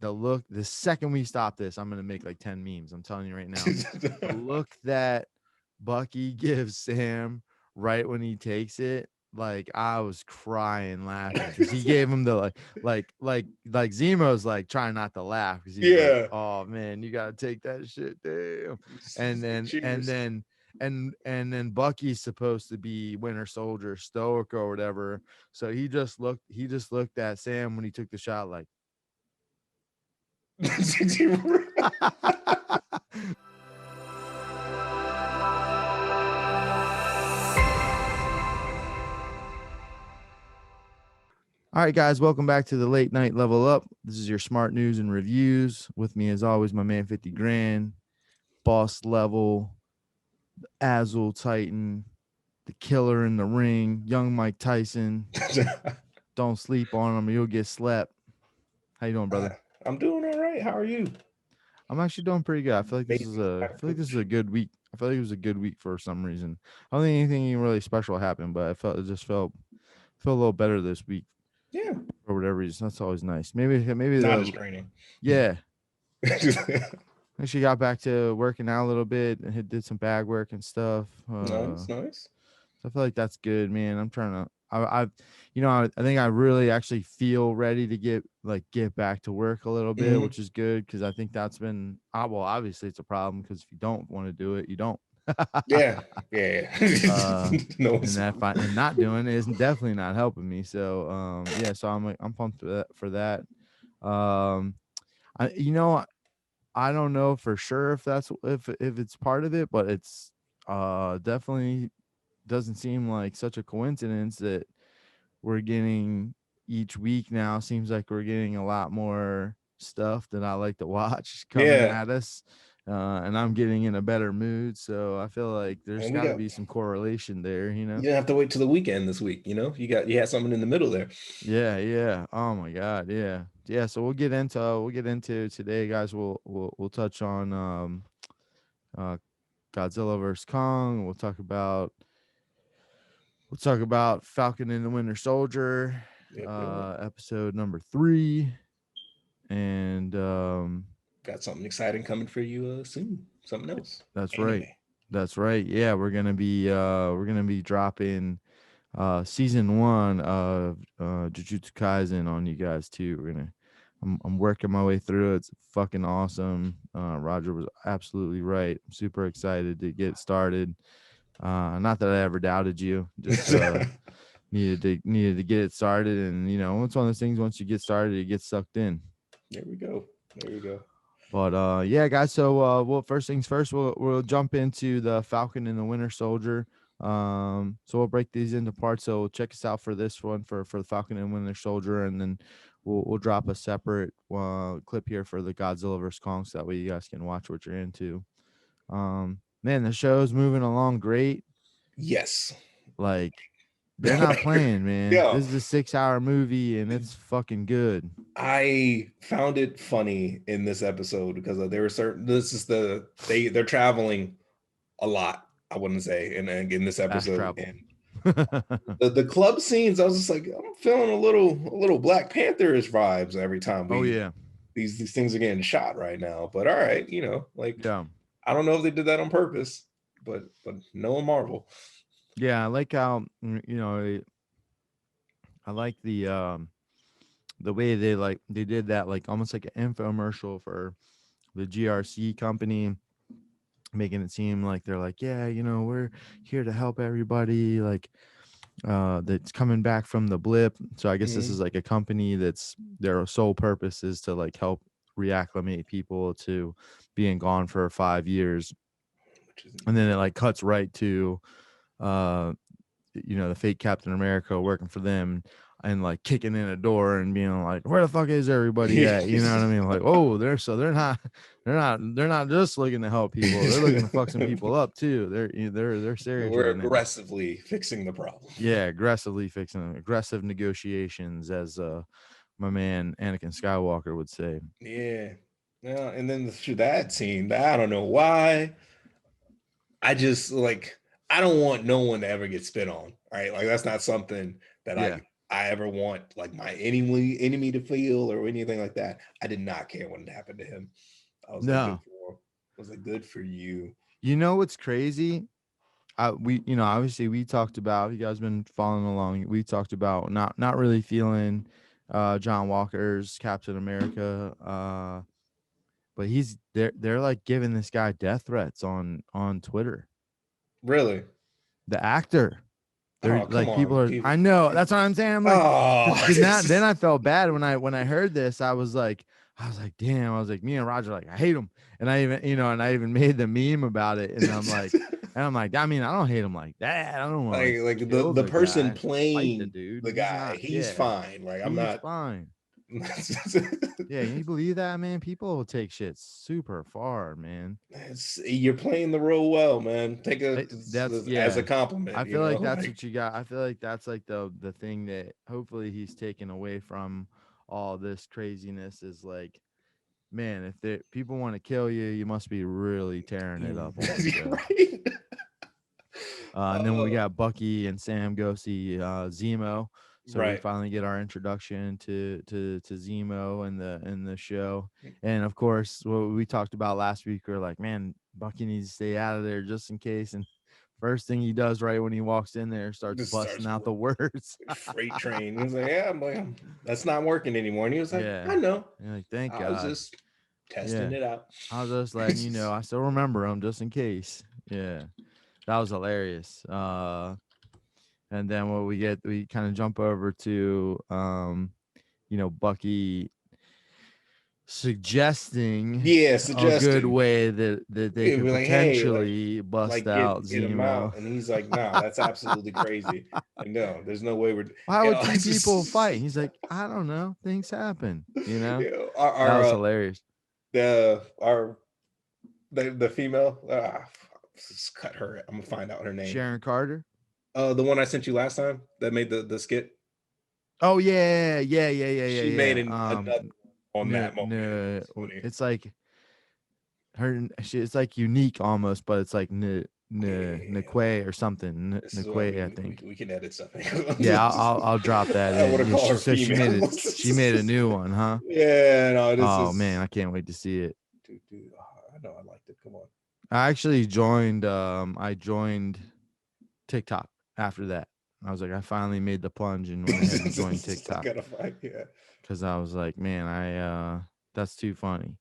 the second we stop this, I'm gonna make like 10 memes. I'm telling you right now. The look that Bucky gives Sam right when he takes it, like I was crying laughing because he gave him the like Zemo's like trying not to laugh because he's like, Yeah. oh man, you gotta take that shit, damn. And He's like, then and cheers. then and then Bucky's supposed to be Winter Soldier, stoic or whatever. So he just looked at Sam when he took the shot like all right, guys, welcome back to the Late Night Level Up. This is your smart news and reviews. With me, as always, my man 50 Grand, boss level, Azul Titan, the killer in the ring, young Mike Tyson. Don't sleep on him or you'll get slept. How you doing, brother? I'm doing all right. How are you? I'm actually doing pretty good. Amazing. I feel like this is a good week. I feel like it was a good week for some reason. I don't think anything really special happened, but it just felt a little better this week Yeah. for whatever reason. That's always nice. Maybe Not as the draining. yeah. Actually got back to working out a little bit and did some bag work and stuff. Nice, nice. I feel like that's good, man. I'm trying to. I think I really actually feel ready to get back to work a little bit, Mhm. which is good because I think that's been. Well, obviously it's a problem because if you don't want to do it, you don't. Yeah. Yeah. No And one's and not doing it is definitely not helping me. So yeah, so I'm pumped for that. Um, I don't know for sure if that's if it's part of it, but it's definitely doesn't seem like such a coincidence that we're getting each week now. Seems like we're getting a lot more stuff that I like to watch coming Yeah. at us. And I'm getting in a better mood. So I feel like there's And we got to got be some correlation there, you you know? didn't have to wait till the weekend this week, You had something in the middle there. Yeah, yeah. Oh my God, yeah, yeah. So we'll get into today, guys. We'll touch on uh Godzilla versus Kong. We'll talk about Falcon and the Winter Soldier, Yep, yep. episode number 3, and Got something exciting coming for you soon. Something else. that's Anime. right, that's right. Yeah, we're gonna be dropping season 1 of Jujutsu Kaisen on you guys too. I'm working my way through it. It's fucking awesome. Roger was absolutely right. I'm super excited to get started. Not that I ever doubted you, just needed to get it started. And it's one of those things, once you get started, you get sucked in. There we go. There we go. But yeah, guys, so well, first things first, we'll jump into the Falcon and the Winter Soldier. So we'll break these into parts. So check us out for this one for the Falcon and Winter Soldier, and then we'll drop a separate clip here for the Godzilla vs Kong, so that way you guys can watch what you're into. Man, the show's moving along great. Yes. Like, they're not playing, man. Yeah. This is a 6-hour movie and it's fucking good. I found it funny in this episode because there were certain they're traveling a lot, I wouldn't say, in this Fast episode. travel. And the club scenes, I was just like, I'm feeling a little Black Panther-ish vibes every time Oh yeah. these things are getting shot right now. But all right, like Yeah. I don't know if they did that on purpose, but knowing Marvel. Yeah, I like how I like the way they did that, like almost like an infomercial for the GRC company, making it seem like they're like, yeah, we're here to help everybody, like that's coming back from the blip. So I guess this Mhm. is like a company that's their sole purpose is to like help reacclimate people to being gone for 5 years. Which is And then it like cuts right to uh the fake Captain America working for them and like kicking in a door and being like, where the fuck is everybody at? You know what I mean? Like, oh, they're not just looking to help people. They're looking to fuck some people up too. They're serious we're right now. aggressively fixing the problem. Yeah, aggressively fixing them. Aggressive negotiations, as my man Anakin Skywalker would say. Yeah. Yeah. And then that scene, I don't know why. I just like I don't want no one to ever get spit on. Right. Like that's not something that Yeah. I ever want like my enemy to feel or anything like that. I did not care when it happened to him. I was like, good No. for him. I was like, good for you. You know what's crazy? We, obviously we talked about, you guys been following along. We talked about not really feeling John Walker's Captain America, but they're like giving this guy death threats on Twitter. Really? The actor. They're Oh, come like, people on, are, people. I know, that's what I'm saying. I'm like, Oh, because now then I felt bad when I heard this. I was like, damn. I was like, me and Roger, like, I hate him. And I even made the meme about it. And I'm like, I mean, I don't hate him like that. I don't want to like like kill the the person guy, fight the playing dude. the He's guy, not. he's Yeah, fine. Like I'm he's not. fine. Yeah, can you believe that, man? People will take shit super far, man. You're playing the role well, man. Take That's as a yeah. compliment, I feel like that's like what you got. I feel like that's like the thing that hopefully he's taken away from all this craziness is like, man, if people want to kill you, you must be really tearing it up on the show. right. And then we Oh, got Bucky and Sam go see Zemo. So we right. finally get our introduction to Zemo in the show. And of course, what we talked about last week, we are like, man, Bucky needs to stay out of there just in case. And first thing he does right when he walks in there, starts Just busting starts out the words. freight train. He was like, yeah, I'm like, that's not working anymore. And he was like, Yeah. I know. You're like, thank I was God. just testing Yeah. it out. I was just letting you know. I still remember him just in case. Yeah. That was hilarious. And then what we kind of jump over to Bucky suggesting Yeah, a good suggesting. way that they He'd could be like, hey, potentially bust out get him out. Zemo. And he's like, nah, that's absolutely crazy. Like, no, there's no way we're Why would two it's people fight? just, And he's like, I don't know. Things happen. That our was hilarious. our the female, just cut her. I'm gonna find out her name. Sharon Carter. The one I sent you last time that made the skit. Oh yeah, yeah, yeah, yeah, yeah, She made yeah. another on No, that moment. It no, was funny. it's like it's like unique almost, but it's like Yeah, Nikwe or something. this is why Nikwe, I think. we can edit stuff. Yeah, I'll drop that I want in. to Yeah, call her so female. she made a new one, huh? Yeah, no, this Oh man, is I can't wait to see it. dude, I know I liked it. Come on. I actually joined I joined TikTok after that. I was like, I finally made the plunge and went ahead and joined I TikTok gotta find, yeah. because I was like, man, that's too funny.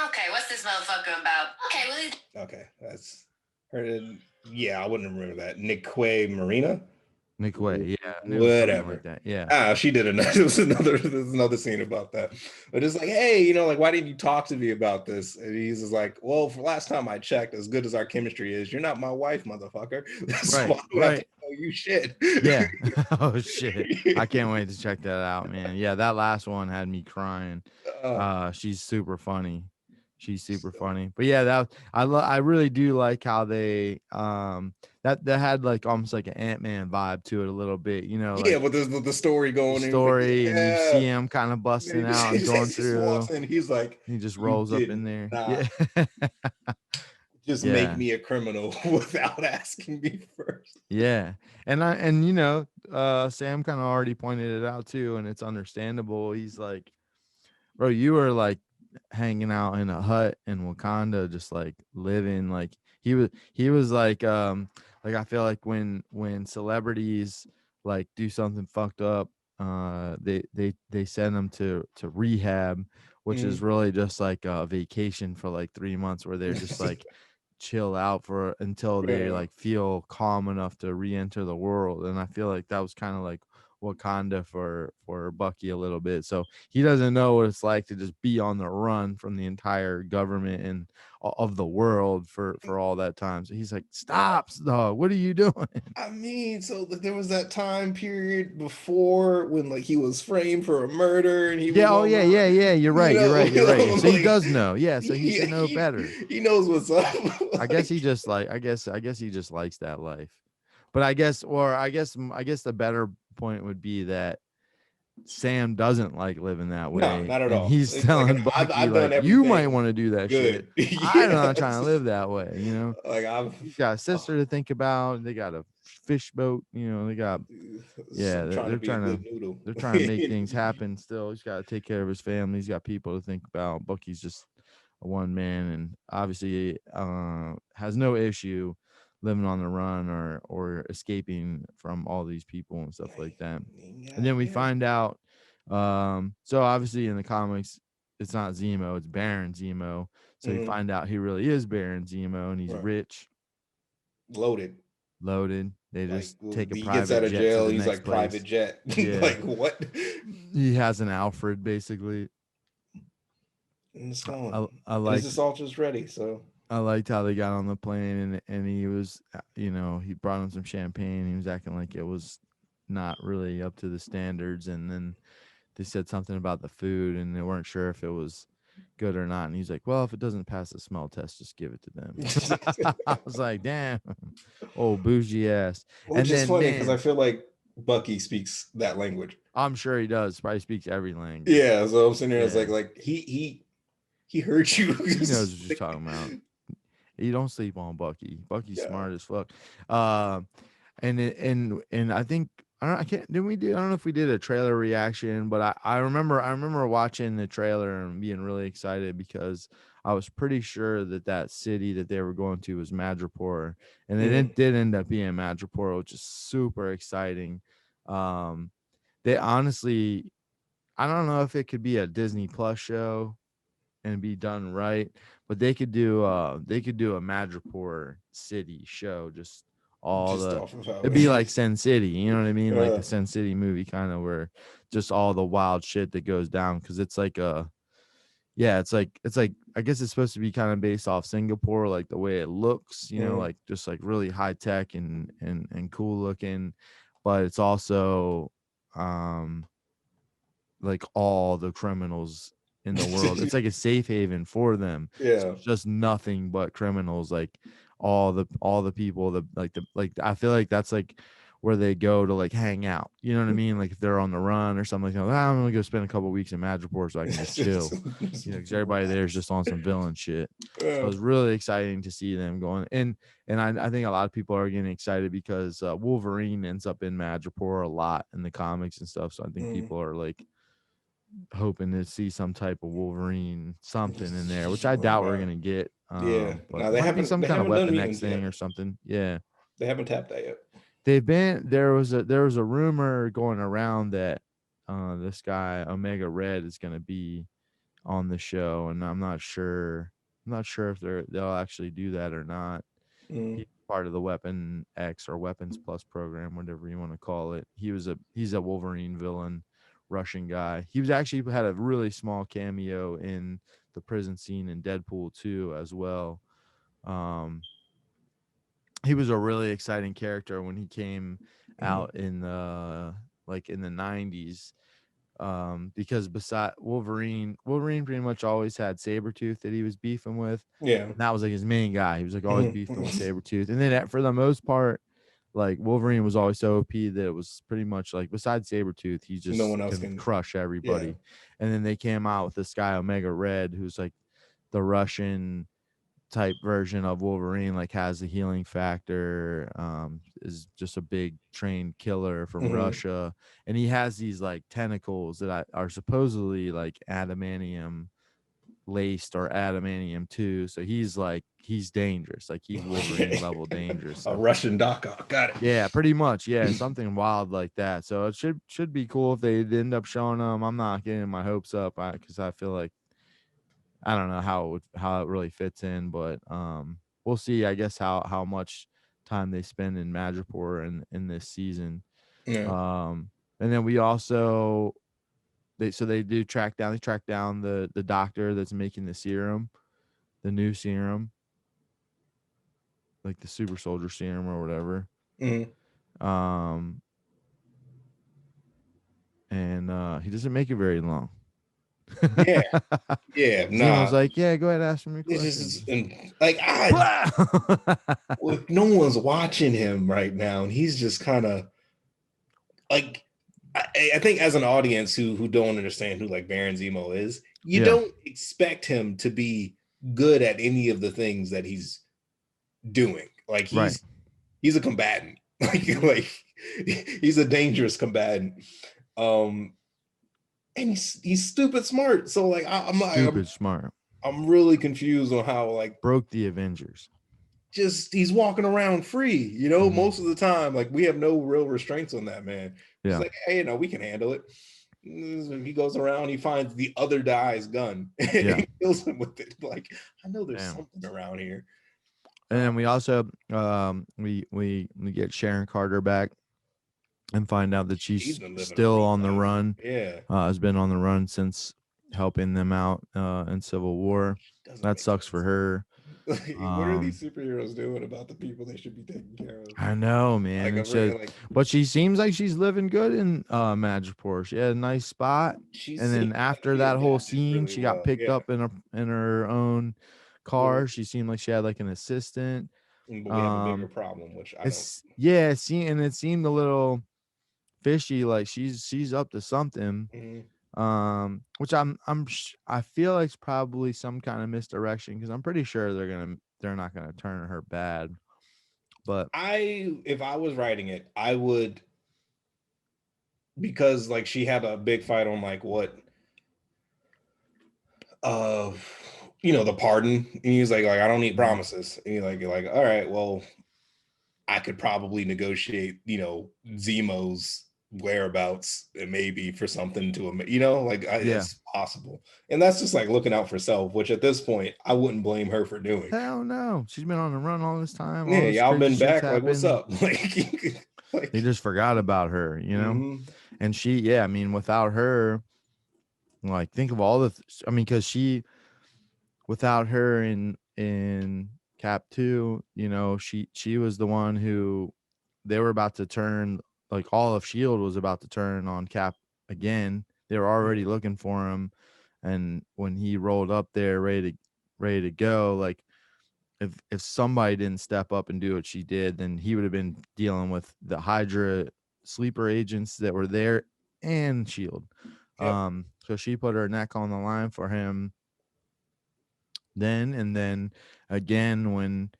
Okay, what's this motherfucker about? Okay, well, Okay, that's her. Yeah, I wouldn't remember that. Nikwe Marina. Nikwe, yeah, I knew it was something Whatever. like that. Yeah. She did another. There's another scene about that. But it's like, hey, like, why didn't you talk to me about this? And he's just like, well, for last time I checked, as good as our chemistry is, you're not my wife, motherfucker. So I don't have to tell you shit. Yeah. Oh shit. I can't wait to check that out, man. Yeah, that last one had me crying. She's super funny. She's super funny. But yeah, I really do like how they that had like almost like an Ant-Man vibe to it a little bit, Yeah, like but there's the story the going. And story, and you see yeah. him kind of busting He out and going just walks through. in. He's like, He just you rolls up did in there. not Yeah. just make Yeah. me a criminal without asking me first. Yeah. And Sam kind of already pointed it out too, and it's understandable. He's like, bro, you were like hanging out in a hut in Wakanda, just like living. Like he was like I feel like when celebrities like do something fucked up, they send them to rehab, which is really just like a vacation for like 3 months where they're just like chill out for until they Yeah. like feel calm enough to re-enter the world. And I feel like that was kind of like Wakanda for Bucky a little bit. So he doesn't know what it's like to just be on the run from the entire government and of the world for all that time. So he's like, stop, dog, what are you doing? I mean, so there was that time period before when like he was framed for a murder and he was Yeah, oh on yeah, the, yeah, yeah, you're right, you're right, yeah. So he like, does know. Yeah, so he should know he, better. he knows what's up. I guess he just like I guess he just likes that life. But I guess the better point would be that Sam doesn't like living that No, way, not at and all. he's It's like telling Bucky I've done like, you might everything want to do that shit. good. I'm Yeah, not trying to live that way. like He's got a sister to think about. They got a fish boat. You know, they got So I'm trying to they're be a trying to good noodle. make things happen. Still, he's got to take care of his family. He's got people to think about. Bucky's just a one man, and obviously has no issue living on the run or escaping from all these people and stuff like that. And then we find out. So obviously in the comics, it's not Zemo, it's Baron Zemo. So you find out he really is Baron Zemo, and he's Right. rich, Loaded. They Like just take a he gets private out of jet to jail, the he's next like private place. jet. Yeah. Like what? He has an Alfred basically. And it's going. I And liked his assault is ready. So I liked how they got on the plane, and he was, you know, he brought him some champagne. He was acting like it was not really up to the standards, and then they said something about the food, and they weren't sure if it was good or not. And he's like, "Well, if it doesn't pass the smell test, just give it to them." I was like, "Damn, oh bougie ass." Which And is then funny because I man, feel like Bucky speaks that language. I'm sure he does. Probably speaks every language. Yeah, so I'm sitting there, it's Yeah. like he heard you. He knows what you're talking about. You don't sleep on Bucky. Bucky's smart as fuck. And I think I don't know if we did a trailer reaction, but I remember watching the trailer and being really excited because I was pretty sure that city that they were going to was Madripoor, and it did end up being Madripoor, which is super exciting. They honestly, I don't know if it could be a Disney Plus show and be done right, but they could do a Madripoor city show, just all just the off of how it'd be like Sin City, you know what I mean? Like the uh, Sin City movie, kind of, where just all the wild shit that goes down, because it's like it's like I guess it's supposed to be kind of based off Singapore, like the way it looks, you know, like just like really high tech and cool looking, but it's also like all the criminals in the world. It's like a safe haven for them. So yeah. it's just nothing but criminals, like all the people that like I feel like that's like where they go to like hang out. You know what I mean? Like if they're on the run or something, like, I'm gonna go spend a couple weeks in Madripoor so I can just chill. You know, because everybody there is just on some villain shit. So it was really exciting to see them going. And I think a lot of people are getting excited because Wolverine ends up in Madripoor a lot in the comics and stuff. So I think people are like hoping to see some type of Wolverine something in there, which I doubt we're gonna get. Yeah, But no, it might be some kind of Weapon done X meetings thing yet. or something. Yeah, They haven't tapped that yet. there was a rumor going around that this guy Omega Red is gonna be on the show, and I'm not sure. If they'll actually do that or not. He's part of the Weapon X or Weapons Plus program, whatever you want to call it. He's a Wolverine villain, Russian guy. He was actually had a really small cameo in the prison scene in Deadpool 2 as well. He was a really exciting character when he came out in the in the 90s, because beside Wolverine pretty much always had Sabretooth that he was beefing with. Yeah. And that was like his main guy. He was like always beefing with Sabretooth. And then for the most part, like Wolverine was always so OP that it was pretty much like besides Sabretooth, he just No one else can can. crush everybody. Yeah. And then they came out with this guy Omega Red, who's like the Russian type version of Wolverine, like has the healing factor, is just a big trained killer from Russia, and he has these like tentacles that are supposedly like adamantium laced or adamantium too. So he's dangerous, like he's Wolverine level dangerous. A So, Russian Doc Ock, got it. yeah, pretty much, yeah, something wild like that. So it should be cool if they end up showing them. I'm not getting my hopes up because I feel like I don't know how it really fits in, but we'll see. I guess how much time they spend in Madripoor in this season. Yeah. And then we also they track down the doctor that's making the serum, the new serum, like the super soldier serum or whatever. And he doesn't make it very long. Yeah. Yeah. Zemo's Nah. like, yeah, go ahead, ask me It's questions. just like no one's watching him right now, and he's just kind of like I think as an audience who don't understand who like Baron Zemo is, you don't expect him to be good at any of the things that he's doing. Like he's a combatant. like he's a dangerous combatant. And he's stupid smart. So like Stupid smart. I'm really confused on how like broke the Avengers. Just he's walking around free, most of the time. Like we have no real restraints on that man. He's like, hey, we can handle it. He goes around, he finds the other guy's gun and he kills him with it. Like, I know there's something around here. And then we also we get Sharon Carter back and find out that she's still on the run. Yeah. Has been on the run since helping them out in Civil War. That sucks for her. What are these superheroes doing about the people they should be taking care of? I know, man. But she seems like she's living good in Madripoor. She had a nice spot, and then after that whole scene, she got picked up in her own car. She seemed like she had like an assistant. But we have a bigger problem, which I don't. Yeah, it seemed a little fishy. Like she's up to something. Which I feel like it's probably some kind of misdirection, because I'm pretty sure they're not gonna turn her bad. But if I was writing it, I would, because like she had a big fight on like what the pardon, and he's like I don't need promises, and you're like all right, well I could probably negotiate Zemo's whereabouts and maybe for something to him, it's possible. And that's just like looking out for self, which at this point I wouldn't blame her for doing. Hell no, she's been on the run all this time. Yeah, y'all been back like what's up? Like they just forgot about her, and she, I mean, without her, like think of all because she, without her in Cap 2, she was the one who they were about to turn, like all of S.H.I.E.L.D. was about to turn on Cap again. They were already looking for him, and when he rolled up there ready to go, like if somebody didn't step up and do what she did, then he would have been dealing with the Hydra sleeper agents that were there and S.H.I.E.L.D. So she put her neck on the line for him then, and then again when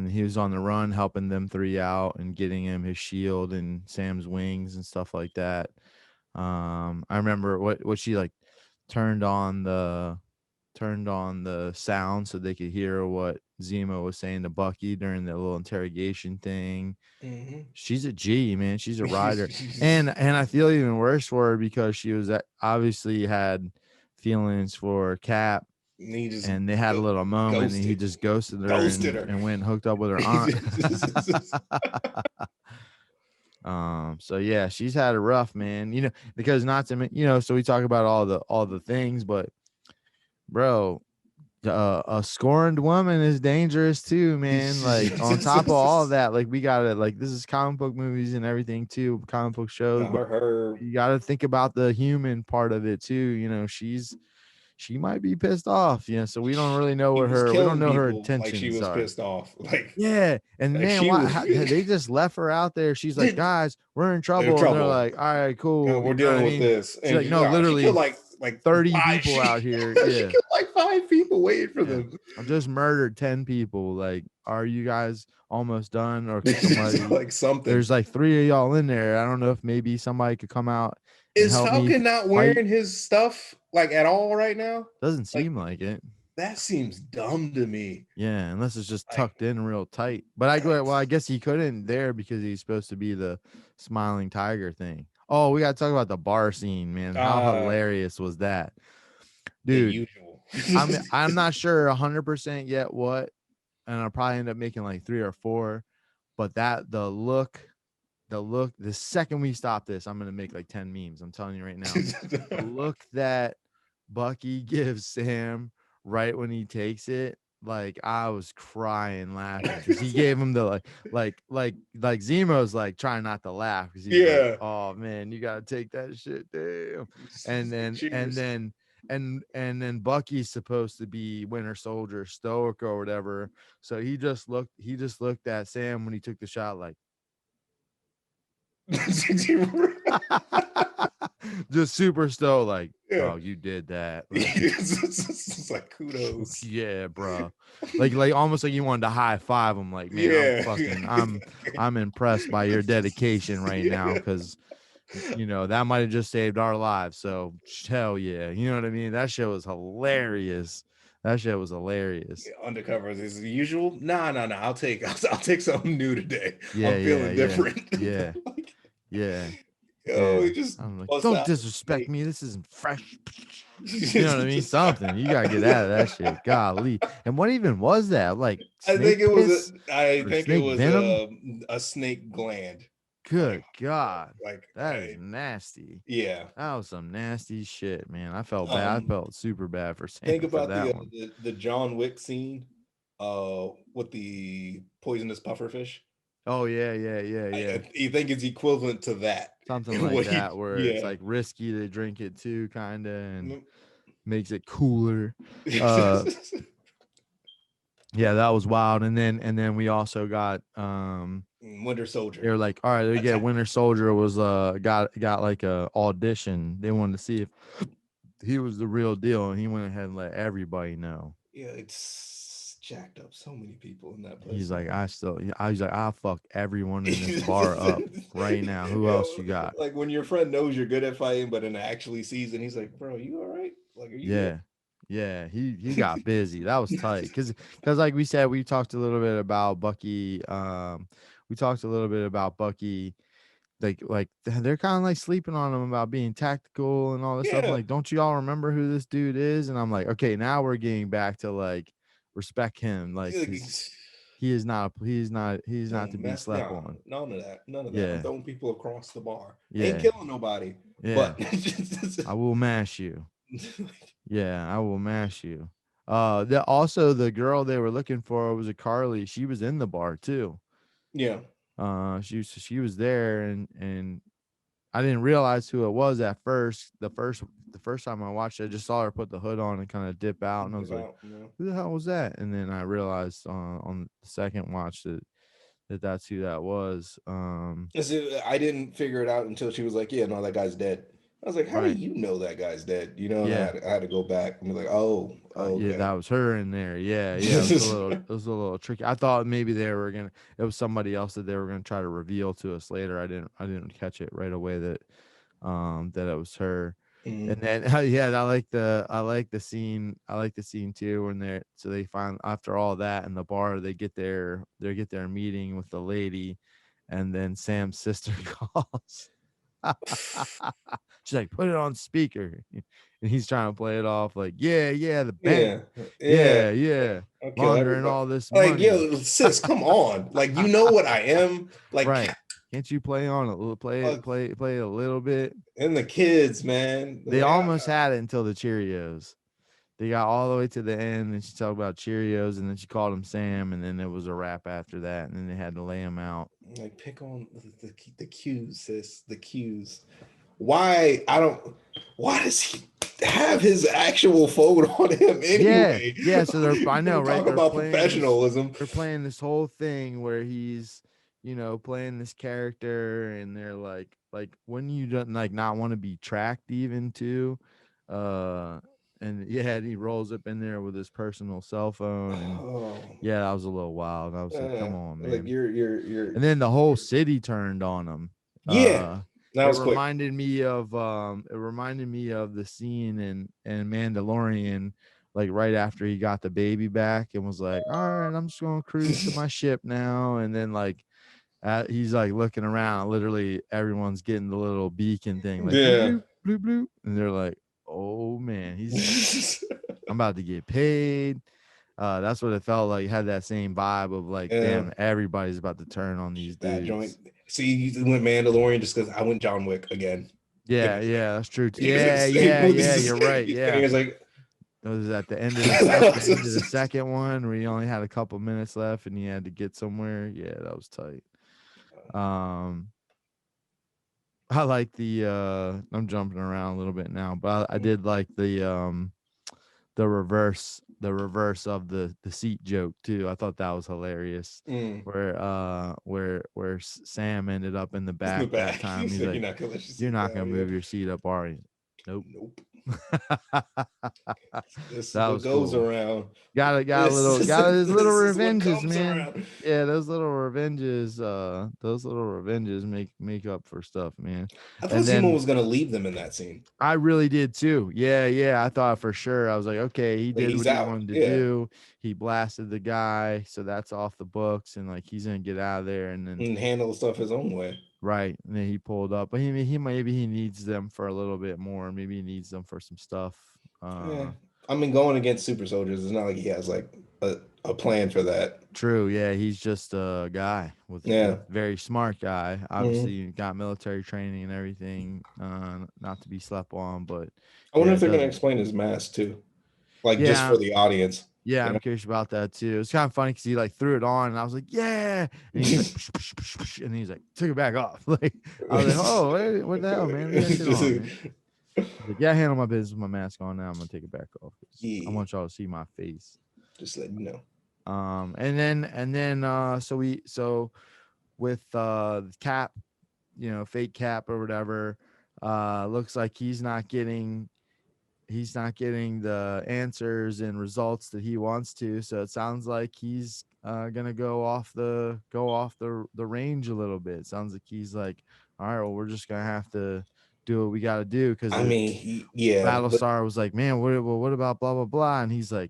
he was on the run, helping them three out and getting him his shield and Sam's wings and stuff like that. I remember what she like turned on the sound so they could hear what Zemo was saying to Bucky during the little interrogation thing. She's a G, man. She's a rider. and I feel even worse for her because she was obviously had feelings for Cap. And they had a little moment, and he just ghosted her and went and hooked up with her aunt. So yeah, she's had it rough, man. Because not to so we talk about all the things, but bro, a scorned woman is dangerous too, man. Like on top of all of that, like we gotta, like, this is comic book movies and everything too, comic book shows, but you gotta think about the human part of it too. She might be pissed off, so we don't really know we don't know her intentions. Like she was pissed off, like and like man, they just left her out there. She's like, guys, we're in trouble. And they're like, all right, cool, we're dealing with this. She's like, no, literally like 30 people out here. She killed like 5 people waiting for them. I just murdered 10 people. Like, are you guys almost done? Or somebody like something? There's like 3 of y'all in there. I don't know if maybe somebody could come out. Is Falcon not wearing his stuff like at all right now? Doesn't seem like it. That seems dumb to me. Yeah, unless it's just tucked in real tight. But I guess he couldn't there because he's supposed to be the smiling tiger thing. Oh, we got to talk about the bar scene, man. How hilarious was that? Dude, I'm not sure 100% yet what, and I'll probably end up making like 3 or 4, but the look, the second we stop this, I'm going to make like 10 memes. I'm telling you right now. The look that Bucky gives Sam right when he takes it, like I was crying laughing because he gave him the like Zemo's like trying not to laugh because he's like, oh man, you gotta take that shit, damn. And then Bucky's supposed to be Winter Soldier, stoic or whatever, so he just looked at Sam when he took the shot like just super stoked, like, Yeah. bro, you did that. Like, It's like kudos. yeah, bro. Like almost like you wanted to high five him. Like, man, Yeah. I'm impressed by your dedication right now, Yeah. because that might have just saved our lives. So hell yeah, you know what I mean. That shit was hilarious. That shit was hilarious. Undercovers as usual. Nah. I'll take something new today. Yeah, I'm yeah, feeling yeah, different. yeah, Like, yeah, yo, yeah. he just I'm like, busts don't out disrespect snake. me. This isn't fresh. You know what I mean? Something. You gotta get out of that shit. Golly. And what even was that? Like snake piss I or think it snake was venom? a snake gland. Like Good God. like That is nasty. yeah. That was some nasty shit, man. I felt bad. I Um felt super bad for think Sam for about that one. the John Wick scene with the poisonous pufferfish. Oh yeah, yeah, yeah, yeah. You think it's equivalent to that. Something like What that, he where it's yeah. like risky to drink it too, kinda, and Mm. makes it cooler. Uh yeah, that was wild. And then we also got Winter they Soldier. were like, all right, they get Attack. Winter Soldier was got like a audition. They wanted to see if he was the real deal, and he went ahead and let everybody know. Yeah, it's jacked up so many people in that place, He's like, man. I was like, I'll fuck everyone in this bar up right now. Who else you got? Like when your friend knows you're good at fighting, but in actually season, he's like, "Bro, you all right? Like, are you good?" Yeah. Yeah, he got busy. That was tight. Cause like we said, we talked a little bit about Bucky. We talked a little bit about Bucky. Like they're kind of like sleeping on him about being tactical and all this stuff. I'm Yeah. like, don't you all remember who this dude is? And I'm like, okay, now we're getting back to like respect him. Like, cause he's not to be slept No, on. none of that. None of that. I'm Yeah. throwing people across the bar. Ain't Yeah. killing nobody, Yeah. but I will mash you. Yeah, I will mash you. Also the girl they were looking for was a Carly. She was in the bar too. yeah. She was there, and I didn't realize who it was at first. The first time I watched it, I just saw her put the hood on and kind of dip out, and I was like, About, you know. "Who the hell was that?" And then I realized on the second watch that's who that was. I didn't figure it out until she was like, "Yeah, no, that guy's dead." I was like, "How do Right. you know that guy's dead?" You know, and Yeah. I had to go back and be like, "Oh, Yeah, okay." that was her in there. Yeah, yeah, it was a little tricky. I thought maybe it was somebody else that they were gonna try to reveal to us later. I didn't catch it right away that it was her. Mhm. And then yeah, I like the scene too when they find after all that in the bar they get their meeting with the lady, and then Sam's sister calls. She's like, put it on speaker. And he's trying to play it off like, yeah, yeah, the bank. Yeah, yeah. Yeah, yeah. I'll kill Laundering everybody. all this Like, money. yo, sis, come on. Like, you know what I am. Like, Right. Can't you play on a little uh, play a little bit? and the kids, man. They Like, almost had it until the Cheerios. They got all the way to the end, and she talked about Cheerios, and then she called him Sam, and then it was a wrap after that, and then they had to lay him out. pick on the cues, sis. The cues. Why I don't. Why does he have his actual phone on him Yeah, anyway? yeah. So I know, right? Talk about professionalism. They're playing this whole thing where he's, playing this character, and they're like, when you don't like not want to be tracked even too, uh, and yeah, and he rolls up in there with his personal cell phone, and Oh, yeah, that was a little wild. I was like, come on, like man. you're. And then the whole city turned on him. Yeah, that It was quick. reminded me of the scene in Mandalorian, like right after he got the baby back and was like, all right, I'm just gonna cruise to my ship now. And then like he's like looking around, literally everyone's getting the little beacon thing, like bloop Yeah. bloop bloop bloop, and they're like, oh man, I'm about to get paid. That's what it felt like. It had that same vibe of like, Yeah. damn, everybody's about to turn on these That joint. dudes. See, you went Mandalorian just because I went John Wick again. Yeah, Because yeah, that's true. the Yeah, same yeah, movie's yeah. the You're same right. thing. Yeah, It's like it was at the end of the second one where you only had a couple minutes left and you had to get somewhere. Yeah, that was tight. Um, I like I'm jumping around a little bit now, but I did like the reverse the reverse of the seat joke too. I thought that was hilarious. Mm. Where Sam ended up in the In the back that back. time. He's You're like, not gonna let your "You're seat not gonna down, yeah. move your seat up, are you?" Nope. Nope. This is That what was goes cool. around. Got a This little is got his little this is what revenges, comes man. around. Yeah, those little revenges make up for stuff, man. I thought And Zemo then was gonna leave them in that scene. I really did too. Yeah. I thought for sure. I was like, okay, he Like did he's what he out. wanted to Yeah. do. He blasted the guy, so that's off the books, and like he's gonna get out of there. And then And handle stuff his own way. right, and then he pulled up, but he maybe he needs them for a little bit more. Maybe he needs them for some stuff. Yeah. I mean, going against super soldiers, it's not like he has like a plan for that. True. Yeah, he's just a guy Yeah. with very smart guy. Mhm. Obviously, got military training and everything. Not to be slept on, but I wonder yeah, if it they're gonna doesn't. explain his mask too, like just Yeah, for the audience. yeah, You I'm know. curious about that too. It's kind of funny because he like threw it on, and I was like, yeah, and he's like, psh, psh, psh, psh, and he's like, took it back off. Like I was like, oh, what the hell, man? Leave that shit on, man. He's like, yeah, I handle my business with my mask on now. I'm gonna take it back off 'cause I Yeah. want y'all to see my face. Just let you know. So with Cap, fake Cap or whatever, looks like he's not getting the answers and results that he wants to. So it sounds like he's gonna go off the range a little bit. It sounds like he's like, all right, well, we're just gonna have to do what we got to do because I mean, yeah, but Battlestar was like, man, what about blah blah blah, and he's like,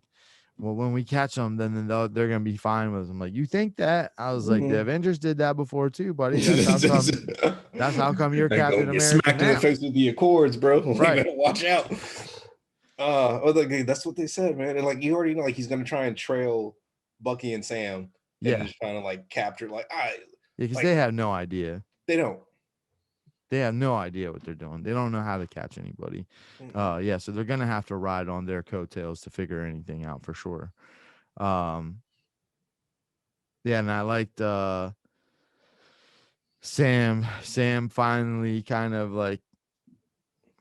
well, when we catch them, then they're gonna be fine with them. Like, you think that? I was like, the mhm. Avengers did that before too, buddy. That's how come. That's how come you're Like gonna Captain get America smacked in the now, face with the Accords, bro. Like, right? better watch out. Like, that's what they said, man. And like you already know, like he's gonna try and trail Bucky and Sam and Yeah, just trying to like capture, like yeah, because like they have no idea. they don't. They have no idea what they're doing. They don't know how to catch anybody. Mm-mm. Yeah, so they're gonna have to ride on their coattails to figure anything out for sure. Um, yeah, and I liked Sam finally kind of like,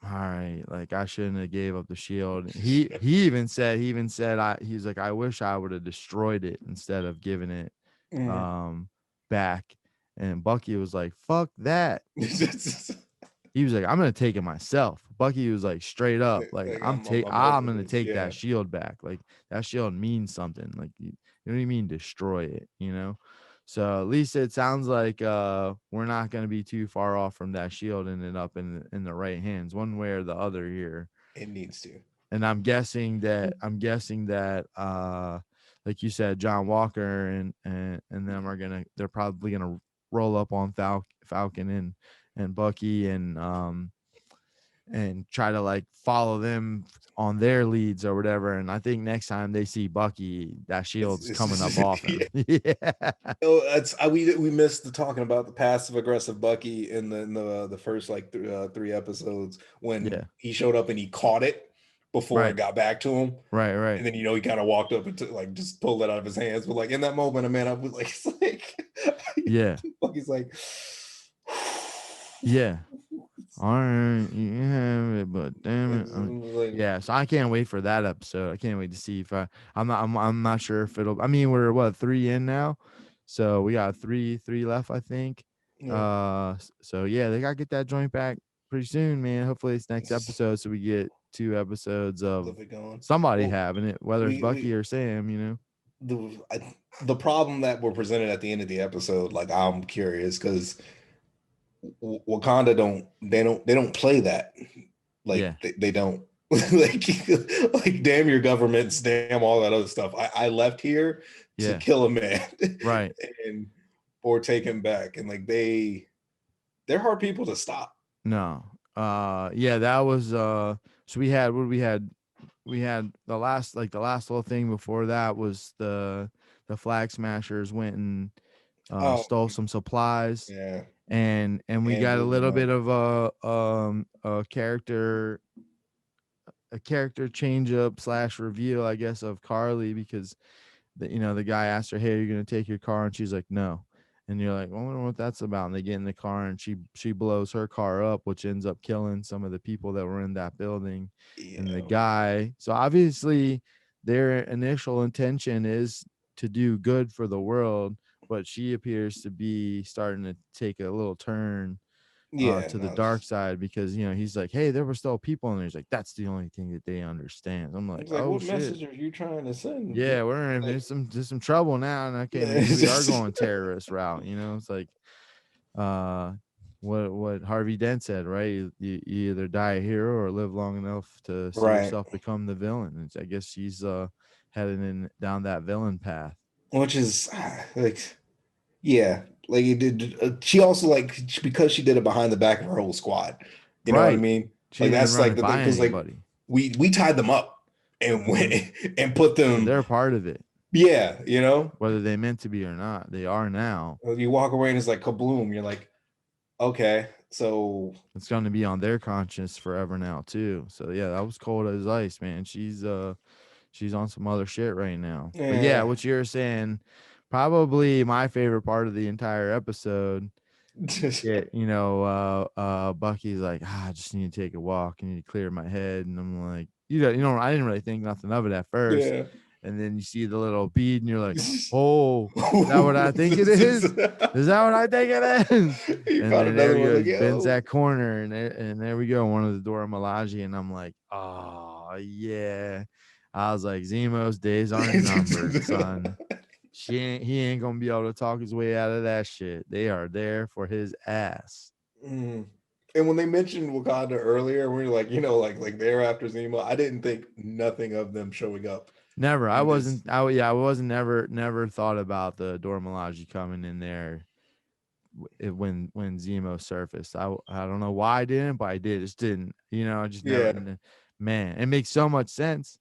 all right, like I shouldn't have gave up the shield. He even said he's like, I wish I would have destroyed it instead of giving it Mm. back. And Bucky was like, fuck that. He was like, I'm gonna take it myself. Bucky was like straight up, like Like, I'm I'm over gonna this. take Yeah. that shield back. Like that shield means something. Like you know what I mean? Destroy it, you know? So at least it sounds like we're not gonna be too far off from that shield ending up in the right hands, one way or the other here. It needs to. And I'm guessing that like you said, John Walker and them they're probably gonna roll up on Falcon and Bucky and try to like follow them on their leads or whatever. And I think next time they see Bucky, that shield's coming up off him. Yeah. Oh, we missed the talking about the passive aggressive Bucky in the first like three episodes when Yeah. he showed up and he caught it before Right. it got back to him, Right. and then he kind of walked up and took, like just pulled it out of his hands. But like in that moment, man, I was like, it's like Yeah. Bucky's like, Yeah. All right, you can have it, but damn it. like, Yeah, so I can't wait for that episode. I can't wait to see if I'm not sure if it'll. I mean, we're what, 3 in now, so we got three left, I think. yeah. So yeah, they gotta get that joint back pretty soon, man. Hopefully it's next episode, so we get 2 episodes of Love it going. somebody Well, having it, whether it's Bucky we or Sam. the problem that were presented at the end of the episode, like I'm curious because Wakanda don't play that. Like Yeah, they don't like damn your governments, damn all that other stuff. I left here to yeah, kill a man right. and or take him back. And like they're hard people to stop. No, yeah, that was So we had the last little thing before that was the flag smashers went and Oh stole some supplies, yeah. and we And got a blew them little up. bit of a character change up slash reveal, I guess, of Carly, because the guy asked her, hey, are you gonna take your car? And she's like, no. And you're like, well, I wonder what that's about. And they get in the car and she blows her car up, which ends up killing some of the people that were in that building. And the Yeah. guy, so obviously their initial intention is to do good for the world, but she appears to be starting to take a little turn Yeah, to the no. dark side, because he's like, hey, there were still people, and he's like, that's the only thing that they understand. I'm like, It's like, oh what shit, message are you trying to send? yeah, we're in Like, there's some trouble now, and okay, maybe it's we are just- going terrorist route. It's like uh what Harvey Dent said, right? You either die a hero or live long enough to see right. yourself become the villain. And I guess she's heading in down that villain path. Which is like, yeah, like it did. She also like because she did it behind the back of her whole squad. You know what I Right. mean? She Like didn't even that's run like it the thing by because like anybody. we tied them up and went Mhm. and put So them. they're part of it, Yeah, you know. whether they meant to be or not. They are now. You walk away and it's like kabloom. You're like, okay, so It's going to be on their conscience forever now too. So yeah, that was cold as ice, man. She's on some other shit right now. But yeah, yeah. what you're saying, probably my favorite part of the entire episode. Yeah, Bucky's like, I just need to take a walk. I need to clear my head. And I'm like, I didn't really think nothing of it at first. Yeah. And then you see the little bead and you're like, oh, is that what I think it is? Is that what I think it is? You And found then there another he one. Like, goes, bends yo. that corner, and there we go, one of the Dora Milaje, and I'm like, oh yeah. I was like, Zemo's days aren't numbered, son. He ain't gonna be able to talk his way out of that shit. They are there for his ass. Mm. And when they mentioned Wakanda earlier, we were like, like they're after Zemo. I didn't think nothing of them showing up. Never. I in this. wasn't. I wasn't never thought about the Dora Milaje coming in there when Zemo surfaced. I don't know why I didn't, but I did. Just didn't. I just never. Yeah. Man, it makes so much sense.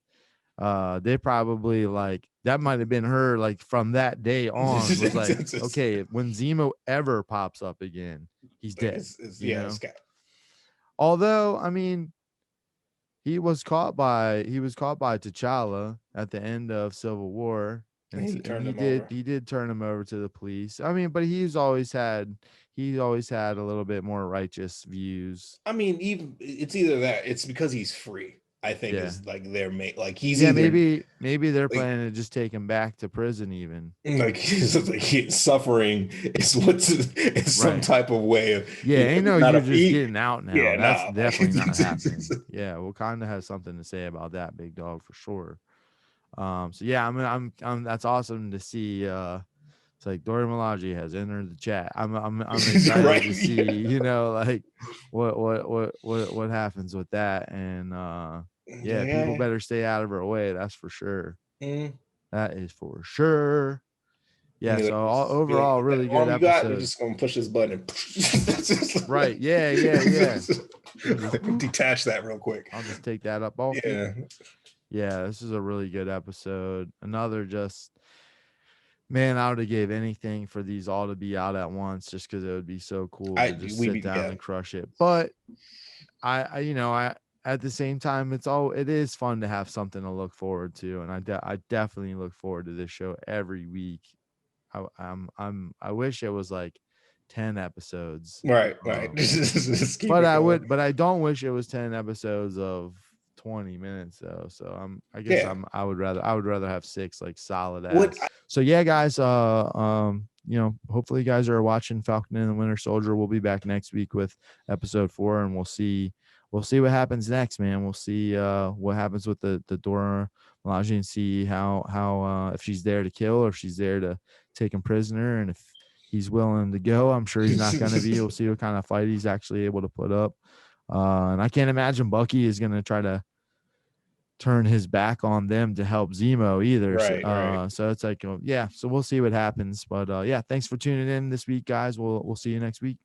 They probably like that might have been her like from that day on was like, okay, when Zemo ever pops up again, he's Like dead. it's Cap. Although, I mean, he was caught by T'Challa at the end of Civil War, And he and turned him over. he did turn him over to the police. I mean, but he's always had a little bit more righteous views. I mean, even it's either that, it's because he's free. I think Yeah. is like their mate. Like he's Yeah, either maybe they're like planning to just take him back to prison even. he's suffering it's some Right. type of way of Yeah, ain't no not you're a just getting out now. yeah, That's nah. definitely not happening. Yeah, Wakanda has something to say about that, big dog, for sure. So yeah, I'm that's awesome to see. It's like Dora Milaje has entered the chat. I'm excited Right, to see, like what happens with that. And yeah, people yeah. better stay out of her way, that's for sure. Mm. That is for sure. Yeah, Be so like, overall, that really good arm you got, we're episode. just gonna push this button. Right. Yeah. Detach that real quick. I'll just take that up off you. Yeah. Yeah, this is a really good episode. Another just, man, I would have gave anything for these all to be out at once, just because it would be so cool to just sit down and crush it. But I at the same time, it is fun to have something to look forward to, and I definitely look forward to this show every week. I wish it was like 10 episodes. Right. Just keep it going. But I don't wish it was 10 episodes of 20 minutes though. So I would rather have 6 like solid ass. So yeah, guys, hopefully you guys are watching Falcon and the Winter Soldier. We'll be back next week with episode 4, and we'll see what happens next, man. We'll see what happens with the Dora Milaje, and see how if she's there to kill or if she's there to take him prisoner, and if he's willing to go. I'm sure he's not going to be. We'll see what kind of fight he's actually able to put up. And I can't imagine Bucky is going to try to turn his back on them to help Zemo either. Right. So it's like, yeah, so we'll see what happens. But yeah, thanks for tuning in this week, guys. We'll see you next week.